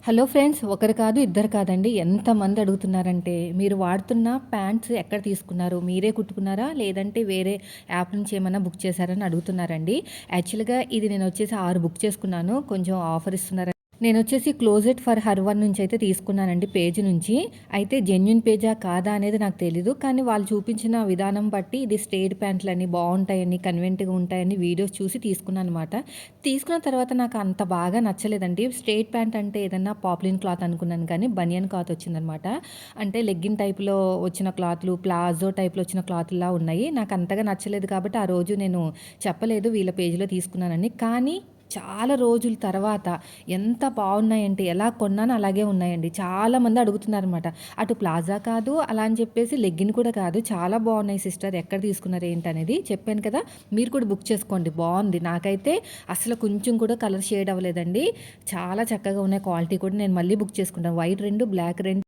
Hello friends, ఒకరు కాదు, ఇద్దరు కాదండి. ఎంతమంది అడుగుతున్నారంటే, మీరు వాడుతున్న ప్యాంట్స్ ఎక్కడ తీసుకున్నారు? మీరే కుట్టుకున్నారా? లేదంటే వేరే యాప్ నుంచి ఏమన్నా బుక్ చేశారా అని అడుగుతున్నారండి. యాక్చువల్‌గా ఇది నేనొచ్చేసి 6 బుక్ చేసుకున్నాను. కొంచెం ఆఫర్ ఇస్తున్నారని. నేనొచ్చేసి క్లోజెట్ ఫర్ హర్ వన్ నుంచయితే తీసుకున్నానండి, పేజ్ నుంచి. అయితే జెన్యూన్ పేజా కాదా అనేది నాకు తెలీదు. కానీ వాళ్ళు చూపించిన విధానం బట్టి ఇది స్ట్రెయిట్ ప్యాంట్లని బావుంటాయని, కన్వీనియంట్‌గా ఉంటాయని వీడియోస్ చూసి తీసుకున్నాననమాట. తీసుకున్న తర్వాత నాకు అంత బాగా నచ్చలేదండి. స్ట్రెయిట్ ప్యాంట్ అంటే ఏదన్నా పాప్లిన్ క్లాత్ అనుకున్నాను కానీ బనియన్ క్లాత్ వచ్చిందనమాట. అంటే లెగ్గిన్ టైప్‌లో వచ్చిన క్లాత్‌లు, ప్లాజో టైప్‌లో వచ్చిన క్లాత్‌ల్లా ఉన్నాయి. నాకు అంతగా నచ్చలేదు కాబట్టి ఆ రోజు నేను చెప్పలేదు వీళ్ళ పేజ్‌లో తీసుకున్నానని. కానీ చాలా రోజుల తర్వాత ఎంత బావున్నాయంటే, ఎలా కొన్నానో అలాగే ఉన్నాయండి. చాలామంది అడుగుతున్నారనమాట. అటు ప్లాజా కాదు, అలా అని చెప్పేసి లెగ్గిన్ కూడా కాదు. చాలా బావున్నాయి సిస్టర్, ఎక్కడ తీసుకున్నారు ఏంటనేది. చెప్పాను కదా! మీరు కూడా బుక్ చేసుకోండి, బావుంది. నాకైతే అసలు కొంచెం కూడా కలర్ షేడ్ అవ్వలేదండి. చాలా చక్కగా ఉన్నాయి. క్వాలిటీ కూడా నేను మళ్ళీ బుక్ చేసుకుంటాను. White 2, black 2